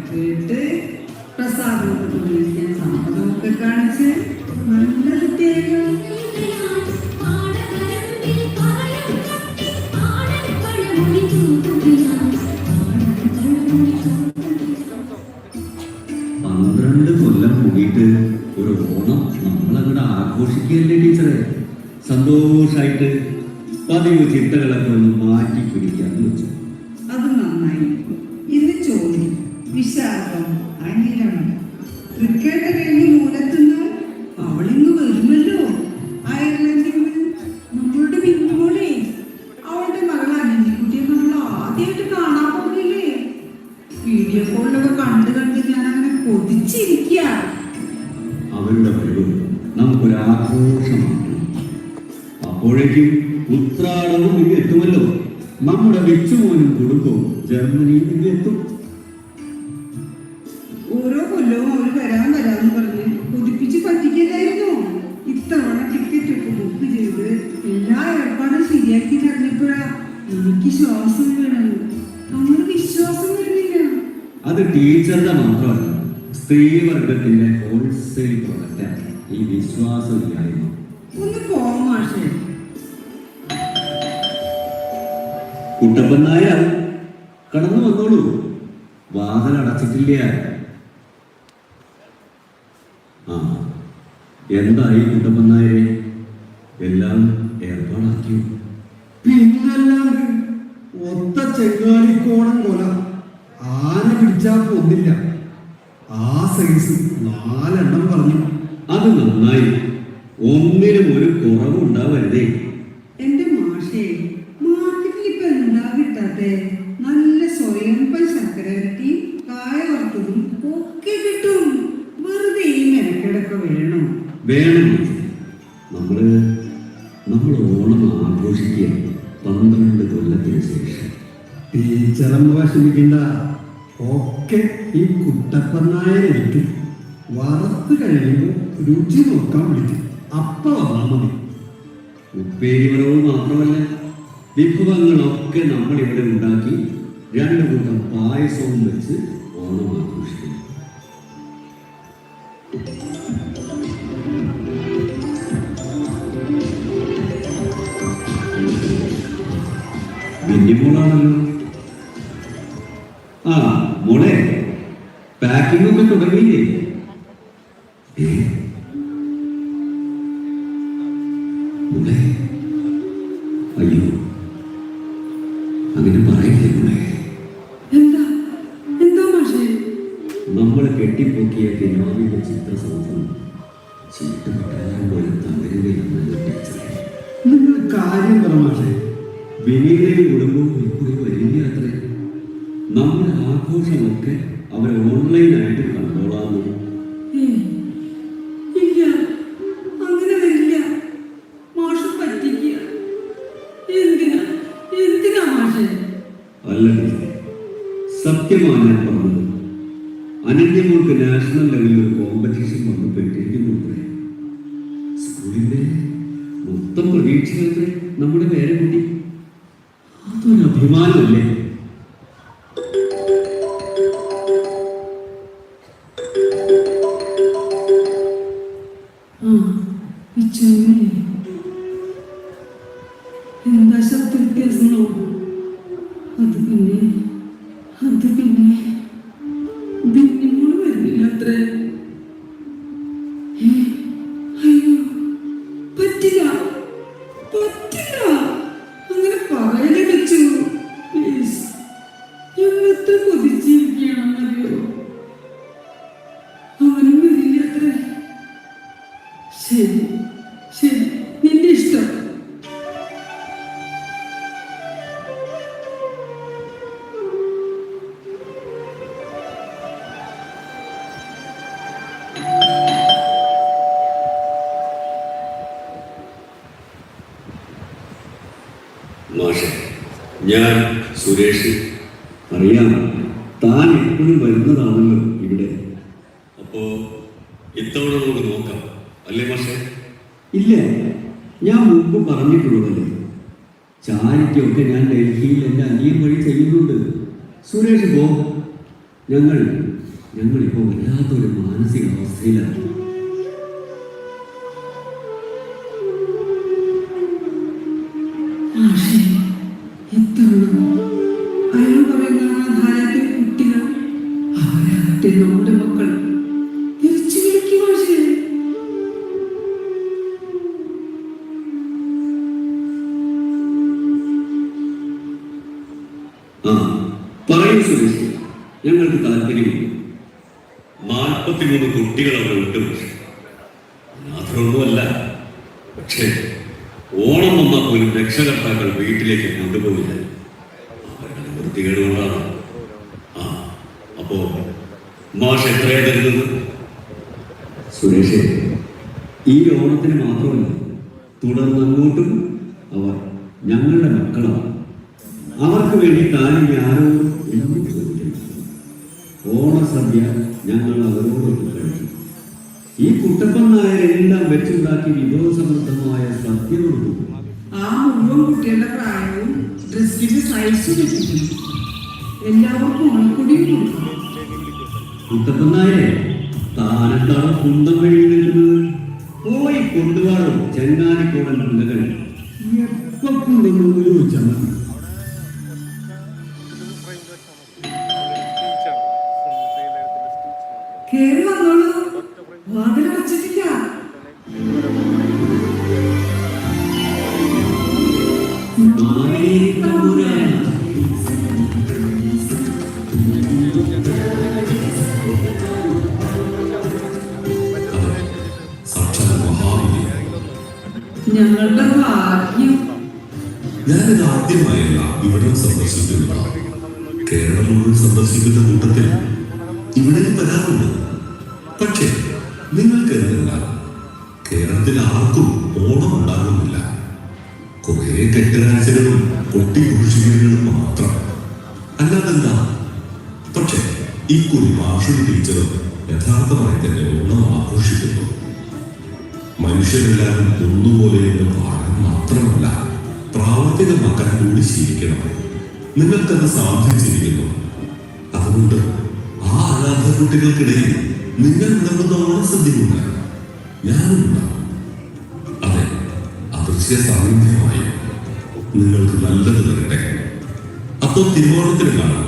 കേട്ട് പ്രസാദമൊക്കെ വിളിക്കാൻ സമ്മതമൊക്കെ കാണിച്ച് നല്ല കുട്ടിയായിരുന്നു. കൊല്ലം കൂടിയിട്ട് ഒരു ഓണം നമ്മളങ്ങോട്ട് ആഘോഷിക്കുകയല്ലേ ടീച്ചറെ? സന്തോഷായിട്ട് പതിവ് ചിട്ടകളൊക്കെ ഒന്ന് മാറ്റി പിടിക്കാന്ന് വെച്ചു. അത് നന്നായി. ഇന്ന് ചോദ്യം വിശാഖം അനിലാണ്. ക്രിക്കറ്റ് കഴിഞ്ഞ് മൂലത്തുനിന്ന് അവളിന്ന് വരുമല്ലോ അയർലൻഡിൽ നിന്ന്. നമ്മളുടെ ബിന്ദുമോളെ അവളുടെ മകൾ അനന്യക്കുട്ടിയെ നമ്മൾ ആദ്യമായിട്ട് കാണാൻ പോകില്ലേ? വീഡിയോ കോളിലൊക്കെ കണ്ട് ഞാൻ അങ്ങനെ കൊതിച്ചിരിക്കുക. അവരുടെ വരവ് നമുക്കൊരാഘോഷമാണ്. അപ്പോഴേക്കും ഉത്രാടവും ഇങ്ങ് എത്തുമല്ലോ. നമ്മുടെ വിച്ചുമോനും കുടുംബവും ജർമ്മനിയിൽ ഇങ്ങ് എത്തും. ഓരോ കൊല്ലവും അവർ വരാമെന്ന് പറഞ്ഞ് കൊതിപ്പിച്ച് പറ്റിക്കല്ലായിരുന്നോ? ഇത്തവണ ടിക്കറ്റ് ഒക്കെ ബുക്ക് ചെയ്ത് എല്ലാ ഏർപ്പാടും ശരിയാക്കി തരഞ്ഞപ്പോഴാ എനിക്ക് ശ്വാസം വീണത്. അങ്ങനെ വിശ്വാസം വരുന്നില്ല. അത് ടീച്ചറുടെ മാത്രമല്ല, സ്ത്രീവർഗത്തിന്റെ ഹോൾസെയിൽ പ്രൊഡക്റ്റാണ് ഈ വിശ്വാസമില്ലായ്മ. ഒന്ന് പോവാം മാഷേ. കുട്ടപ്പൻ നായർ കടന്നു വന്നോളൂ. വാതിൽ അടച്ചിട്ടില്ല. ആ, എന്തായി കുട്ടപ്പൻ നായരെ? എല്ലാം ഏർപ്പാടാക്കിയോ? പിന്നല്ലാണ്ട് ഒത്ത ചെങ്ങാലിക്കോണം കൊല ആന പിടിച്ചാ പൊന്നില്ല. ആ സൈസ് 4 പറഞ്ഞു. അത് നന്നായി. ഒന്നിനും ഒരു കുറവുണ്ടാവരുതേ. എന്റെ മാഷേ, മാർക്കറ്റിൽ ഇപ്പൊ എന്താ കിട്ടാത്തെ? നല്ല സ്വയംപൻ ശർക്കരട്ടി കായ വറുത്തതും ഒക്കെ കിട്ടും. വെറുതെ ഈ മെനക്കെടൊക്കെ വേണം. നമ്മൾ ഓണം ആഘോഷിക്കുക 12 കൊല്ലത്തിന് ശേഷം. ടീച്ചറമ്മ വിഷമിക്കണ്ട. ഒക്കെ ഈ കുട്ടപ്പൻ നായരെടുത്ത് വറുത്ത് കഴിയുമ്പോൾ രുചി നോക്കാൻ വിളിക്കും. അപ്പ വന്നാൽ മതി. ഉപ്പേരി വറവ് മാത്രമല്ല, വിഭവങ്ങളൊക്കെ നമ്മളിവിടെ ഉണ്ടാക്കി 2 കൂട്ടം പായസവും വെച്ച് ഓണം ആഘോഷിക്കും. ബിന്നിമോളാണല്ലോ. ആ മോളെ, പാക്കിംഗ് ഒക്കെ തുടങ്ങിയില്ലേ? മോളെ, അയ്യോ അങ്ങനെ പറയില്ലേ മോളെ. എന്താ മാഷേ? നമ്മൾ കെട്ടിപ്പൊക്കിയ പിതാവിന്റെ ചിത്രസൗധം ചീട്ടുപെട്ടാൻ പോലെ തകരുകയാണല്ലോ ടീച്ചറെ. നിങ്ങൾ കാര്യം പറ മാഷേ. വിനീതയും കുടുംബവും ഇപ്പോഴും വരില്ല അത്രേ. നമ്മുടെ ആഘോഷമൊക്കെ അവർ ഓൺലൈനായിട്ട് കണ്ടോളാമോ? ഇല്ല, അങ്ങനെ വരില്ല. മാഷ് പറ്റിക്കുക. എന്തിനാ മാഷേ? അല്ല ടീച്ചറെ, സത്യമാണ് ഞാൻ പറഞ്ഞത്. അനന്യമോൾക്ക് നാഷണൽ ലെവലിൽ ഒരു കോമ്പറ്റീഷൻ വന്ന് പെട്ടിരിക്കുന്നുണ്ട്. സ്കൂളിന്റെ മൊത്തം പ്രതീക്ഷകളെ നമ്മുടെ പേരെ കൂട്ടി. അതൊരു അഭിമാനമല്ലേ? എന്താ ശബ്ദ വ്യത്യാസമോ? അത് പിന്നെ ബിന്നിമോള് വരുന്നില്ല അത്രേ. അയ്യോ, പറ്റില്ല അങ്ങനെ പറയലേ വെച്ചു. പ്ലീസ്, ഞങ്ങളെത്ര കൊതിച്ചിരിക്കുകയാണെന്നറിയോ? അവനും വരില്ല അത്രേ. ശരി, നിന്റെ ഇഷ്ടം. മാഷെ, ഞാൻ സുരേഷ്. അറിയാം, താൻ എപ്പോഴും വരുന്നതാണല്ലോ ഇവിടെ. അപ്പോ ഇത്തവണ നമുക്ക് നോക്കാം അല്ലേ മാഷെ? ഇല്ല, ഞാൻ മുമ്പ് പറഞ്ഞിട്ടുള്ളതല്ലേ, ചാരിറ്റിയൊക്കെ ഞാൻ ഡൽഹിയിൽ എൻ്റെ അനിയൻ വഴി ചെയ്യുന്നുണ്ട്. സുരേഷ് പോ, ഞങ്ങളിപ്പോൾ വല്ലാത്തൊരു മാനസികാവസ്ഥയിലാണ്. അയാൾ പറയുന്ന ധാരാളത്തിലെ കുട്ടികൾ അവരാകട്ടെ നമ്മുടെ മക്കൾ തിരിച്ചു വിളിക്കും. മാഷേ, ആ പറയൂ സുരേഷ്, ഞങ്ങൾക്ക് താല്പര്യമില്ല. 43 കുട്ടികൾ അവർ വിട്ടു. മാത്രമൊന്നുമല്ല, പക്ഷേ ഓണം വന്നാൽ പോലും രക്ഷകർത്താക്കൾ വീട്ടിലേക്ക് കൊണ്ടുപോകില്ല. അവരുടെ വൃത്തികേട് കൊണ്ടാണ്. അപ്പോ മാഷ് എത്രയാണ് തരുന്നത്? സുരേഷ്, ഈ ഓണത്തിന് മാത്രമല്ല, തുടർന്ന് അങ്ങോട്ടും അവർ ഞങ്ങളുടെ മക്കളാണ്. അവർക്ക് വേണ്ടി താനിനി ആരോടും എന്തും ചോദിക്കണം. ഓണസദ്യ ഞങ്ങൾ അവരോടൊക്കെ കഴിക്കും. ഈ കുട്ടപ്പൻ നായരെല്ലാം വെച്ചുണ്ടാക്കി വിഭവസമൃദ്ധമായ സദ്യ കൊടുക്കും. ആ മുഴുവൻ കുട്ടികളുടെ പ്രായവും ഡ്രസ്സിന്റെ സൈസും വെച്ചിട്ടുണ്ട്. എല്ലാവർക്കും ഓണക്കൊടിയും കൊടുക്കണം. കുട്ടപ്പൻ നായരെ, താനെന്താണ് കുന്തം വഴി നിൽക്കുന്നത്? പോയി കൊണ്ടുപോകണം ചെങ്ങാലിക്കോടൻ പുലകൾ. എപ്പം കൊണ്ടുവന്നു ചോദിച്ചാൽ മതി. കേറി വന്നോളൂ, വാതിലടച്ചിട്ടില്ല. ഞങ്ങളുടെ ഭാഗ്യം. ഞാനിത് ആദ്യമായല്ല ഇവിടെ സന്ദർശിക്കുന്നത്. കേരളം മുഴുവൻ സന്ദർശിക്കുന്ന കൂട്ടത്തിൽ ഇവിടെ വരാറുണ്ട്. പക്ഷേ നിങ്ങൾക്ക് എന്നല്ല, കേരളത്തിൽ ആർക്കും ഓണം ഉണ്ടാകുന്നില്ല. കുറെ കെട്ടുകാഴ്ചകളും കൊട്ടിഘോഷിക്കലുകളും മാത്രം, അല്ലാതെന്താ. പക്ഷേ ഇക്കുറി മാഷും ടീച്ചറും യഥാർത്ഥമായി തന്നെ ഓണം ആഘോഷിക്കുന്നു. മനുഷ്യരെല്ലാവരും ഒന്നുപോലെ എന്ന് പാടാൻ മാത്രമല്ല, പ്രാവർത്തികമാക്കാൻ കൂടി ശീലിക്കണം. നിങ്ങൾക്കത് സാധിച്ചിരിക്കുന്നു. അതുകൊണ്ട് ആ അനാഥ കുട്ടികൾക്കിടയിൽ നിങ്ങൾ നടന്ന ഓണസദ്യയുണ്ട്, ഞാനുണ്ടാവും. അതെ, അദൃശ്യ സാന്നിധ്യമായി നിങ്ങൾക്ക് നല്ലത് തരട്ടെ. അപ്പോൾ തിരുവോണത്തിന് കാണാം.